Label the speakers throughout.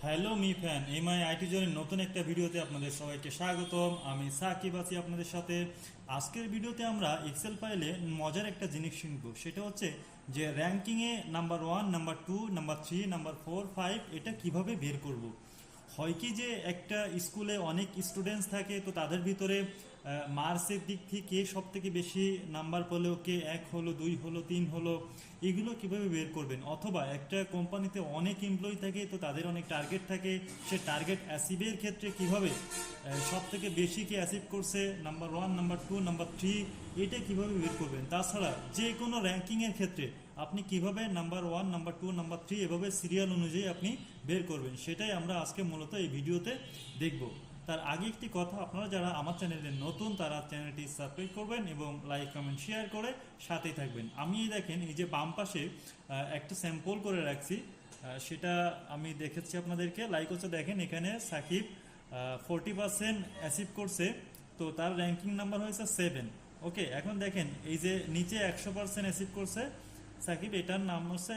Speaker 1: Hello me fan MI IT জোনের নতুন একটা ভিডিওতে আপনাদের সবাইকে স্বাগতম। আমি সাকিব আছি আপনাদের সাথে। আজকের ভিডিওতে আমরা এক্সেল ফাইলে মজার একটা জিনিস শিখব, সেটা হচ্ছে যে র্যাঙ্কিংয়ে নাম্বার 1, নাম্বার 2, নাম্বার 3, নাম্বার 4, 5 এটা কিভাবে বের করব। হয় কি যে একটা স্কুলে অনেক স্টুডেন্টস থাকে, তো তাদের ভিতরে মার্কসের দিক থেকে সব থেকে বেশি নাম্বার পেলেও কে 1 হলো, 2 হলো, 3 হলো, এগুলো কিভাবে বের করবেন। অথবা একটা কোম্পানিতে অনেক এমপ্লয়ি থাকে, তো তাদের অনেক টার্গেট থাকে, সে টার্গেট অ্যাচিভের ক্ষেত্রে কিভাবে সব থেকে বেশি কে অ্যাচিভ করছে, নাম্বার 1, নাম্বার 2, নাম্বার 3, এটা কিভাবে বের করবেন। তাছাড়া যে কোনো র্যাঙ্কিংয়ের ক্ষেত্রে আপনি কিভাবে নাম্বার 1, নাম্বার 2, নাম্বার 3 এভাবে সিরিয়াল অনুযায়ী আপনি বের করবেন, সেটাই আমরা আজকে মূলত এই ভিডিওতে দেখব। তার আগে একটি কথা, আপনারা যারা আমার চ্যানেলে নতুন তারা চ্যানেলটি সাবস্ক্রাইব করবেন এবং লাইক কমেন্ট শেয়ার করে সাথেই থাকবেন। আমি দেখেন এই যে বাম পাশে একটা স্যাম্পল করে রাখছি, সেটা আমি দেখেছি আপনাদেরকে। লাইক হচ্ছে দেখেন এখানে সাকিব 40% অ্যাচিভ করছে, তো তার র্যাঙ্কিং নাম্বার হয়েছে 7। ওকে, এখন দেখেন এই যে নিচে 100% অ্যাচিভ করছে সাকিব, এটার নাম হচ্ছে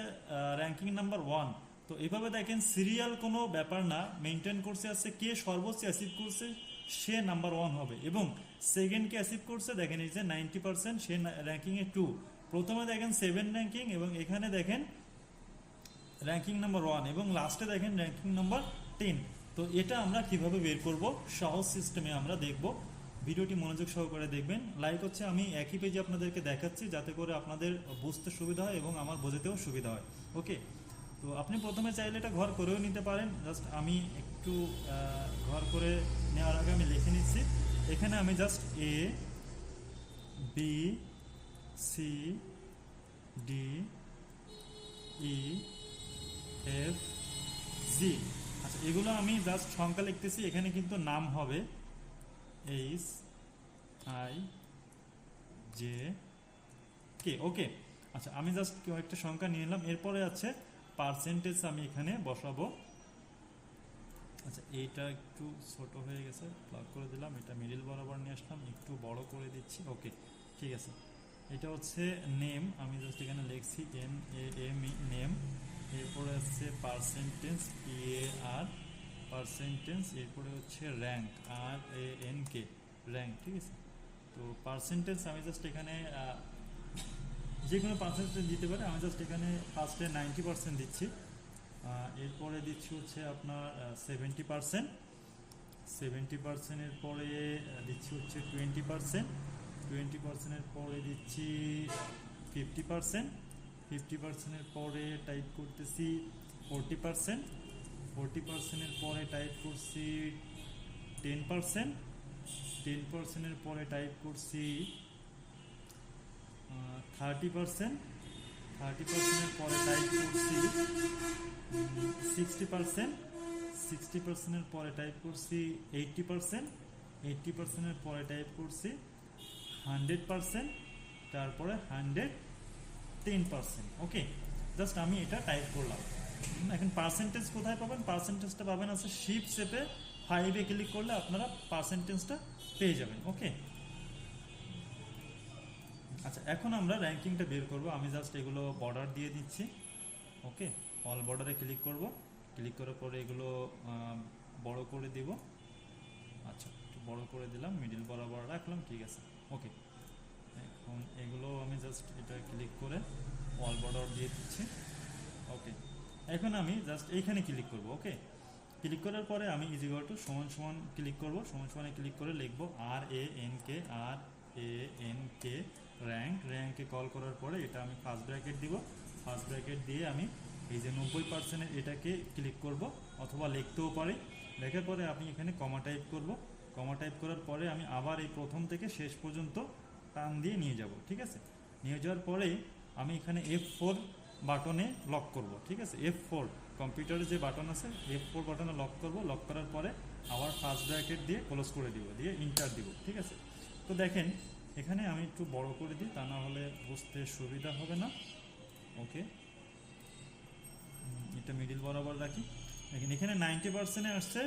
Speaker 1: র্যাঙ্কিং নাম্বার 1। তো এভাবে দেখেন সিরিয়াল কোনো ব্যাপার না, মেনটেন করছে আছে কে সর্বোচ্চ অ্যাচিভ করছে সে নাম্বার 1 হবে, এবং সেকেন্ডকে অ্যাচিভ করছে দেখেন এই যে 90% সে র্যাঙ্কিংয়ে 2। প্রথমে দেখেন 7 র্যাঙ্কিং, এবং এখানে দেখেন র্যাঙ্কিং নাম্বার 1, এবং লাস্টে দেখেন র্যাঙ্কিং নাম্বার 10। তো এটা আমরা কিভাবে বের করব সহজ সিস্টেমে আমরা দেখব। ভিডিওটি মনোযোগ সহকারে দেখবেন। লাইক হচ্ছে আমি একই পেজে আপনাদেরকে দেখাচ্ছি যাতে করে আপনাদের বুঝতে সুবিধা হয় এবং আমার বোঝাতেও সুবিধা হয়। ওকে, তো আপনি প্রথমে চাইলে এটা ঘর করেও নিতে পারেন। জাস্ট আমি একটু ঘর করে নেওয়ার আগে আমি লিখে নিচ্ছি। এখানে আমি just a, B, C, D, E, F, জি। আচ্ছা, এগুলো আমি জাস্ট সংখ্যা লিখতেছি, এখানে কিন্তু নাম হবে এইচ, আই, জে, কে। ওকে, আচ্ছা আমি জাস্ট একটা সংখ্যা নিয়ে নিলাম। এরপরে আছে পার্সেন্টেজ, আমি এখানে বসাবো। আচ্ছা, এইটা একটু ছোট হয়ে গেছে, প্লাগ করে দিলাম। এটা মিডিল বরাবর নিয়ে আসলাম, একটু বড় করে দিচ্ছি। ওকে, ঠিক আছে। এটা হচ্ছে নেম, আমি জাস্ট এখানে লিখছি NAME নেম। এরপরে হচ্ছে পার্সেন্টেজ PAR পার্সেন্টেজ। এরপরে হচ্ছে র্যাঙ্ক RANK র্যাঙ্ক, ঠিক আছে। তো পার্সেন্টেজ আমি জাস্ট এখানে যে কোনো পার্সেন্টেজ দিতে পারে, আমি জাস্ট এখানে ফার্স্টে 90% দিচ্ছি। এরপরে দিচ্ছি হচ্ছে আপনার 70%। 70%-এর পরে দিচ্ছি হচ্ছে 20%। 20%-এর পরে দিচ্ছি 50%। 50%-এর পরে টাইপ করতেছি 40%। 40%-এর পরে টাইপ করছি 10%। 10%-এর পরে টাইপ করছি 30%। 30%-এর পরে টাইপ করছি 60%। 60%-এর পরে টাইপ করছি 80%। 80%-এর পরে টাইপ করছি 100%। তারপরে 110%। ওকে, জাস্ট আমি এটা টাইপ করলাম। এখন পার্সেন্টেজ কোথায় পাবেন? পার্সেন্টেজটা পাবেন আছে শিফট চেপে 5-এ ক্লিক করলে আপনারা পার্সেন্টেজটা পেয়ে যাবেন। ওকে, আচ্ছা এখন আমরা র্যাঙ্কিংটা বের করব। আমি জাস্ট এগুলো বর্ডার দিয়ে দিচ্ছি। ওকে, অল বর্ডারে ক্লিক করব। ক্লিক করার পরে এগুলো বড় করে দিব। আচ্ছা, একটু বড় করে দিলাম, মিডিল বরাবর রাখলাম, ঠিক আছে। ওকে, এখন এগুলো আমি জাস্ট এটা ক্লিক করে অল বর্ডার দিয়ে দিচ্ছি। ওকে, এখন আমি জাস্ট এইখানে ক্লিক করব। ওকে, ক্লিক করার পরে আমি ইজিকাল টু সমান সমান ক্লিক করব। সমান সমানে ক্লিক করে লিখবো RANK র্যাঙ্কে কল করার পরে এটা আমি ফার্স্ট ব্র্যাকেট দিব। ফার্স্ট ব্র্যাকেট দিয়ে আমি এই যে 90%-এর এটাকে ক্লিক করব, অথবা লিখতেও পারি। লেখার পরে আমি এখানে কমা টাইপ করব। কমা টাইপ করার পরে আমি আবার এই প্রথম থেকে শেষ পর্যন্ত টান দিয়ে নিয়ে যাব, ঠিক আছে। নিয়ে যাওয়ার পরে আমি এখানে F4 বাটনে লক করব, ঠিক আছে। F4 কম্পিউটারে যে বাটন আছে, F4 বাটনে লক করব। লক করার পরে আবার ফার্স্ট ব্র্যাকেট দিয়ে ক্লোজ করে দিব, দিয়ে ইন্টার দিব, ঠিক আছে। তো দেখেন এখানে আমি একটু বড় করে দিই, তা না হলে বুঝতে সুবিধা হবে না। ওকে, এটা মিডিল বরাবর রাখি। দেখেন এখানে 90%-এ আসছে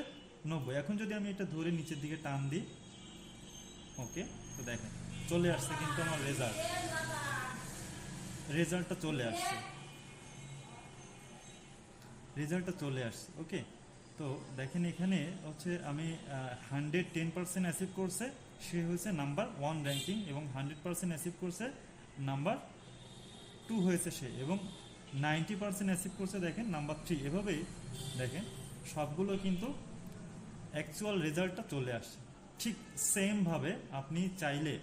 Speaker 1: 90। এখন যদি আমি এটা ধরে নিচের দিকে টান দিই, ওকে, তো দেখেন চলে আসছে কিন্তু আমার রেজাল্টটা চলে আসছে। ওকে, তো দেখেন এখানে হচ্ছে আমি 110% অ্যাচিভ করছে, সে হয়েছে নাম্বার 1 র্যাঙ্কিং, এবং 100% অ্যাচিভ করছে নাম্বার 2 হয়েছে সে, এবং 90% অ্যাচিভ করছে দেখেন নাম্বার 3। এভাবেই দেখেন সবগুলো কিন্তু অ্যাকচুয়াল রেজাল্টটা চলে আসছে। ঠিক সেমভাবে আপনি চাইলে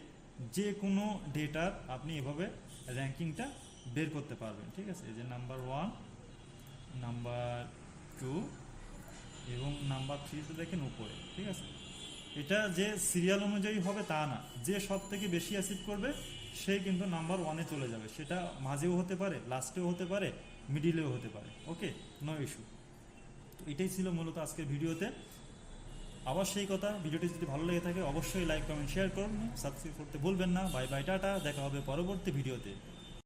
Speaker 1: যে কোনো ডেটার আপনি এভাবে র্যাঙ্কিংটা বের করতে পারবেন, ঠিক আছে। এই যে নাম্বার 1, নাম্বার 2 এবং নাম্বার 3 তো দেখেন উপরে, ঠিক আছে। এটা যে সিরিয়াল অনুযায়ী হবে তা না, যে সব থেকে বেশি অ্যাচিভ করবে সে কিন্তু নাম্বার 1-এ চলে যাবে। সেটা মাঝেও হতে পারে, লাস্টেও হতে পারে, মিডিলেও হতে পারে। ওকে, নো ইস্যু। তো এটাই ছিল মূলত আজকের ভিডিওতে। আবার সেই কথা, ভিডিওটি যদি ভালো লেগে থাকে অবশ্যই লাইক, কমেন্ট, শেয়ার করুন, সাবস্ক্রাইব করতে ভুলবেন না। বাই বাই, টাটা, দেখা হবে পরবর্তী ভিডিওতে।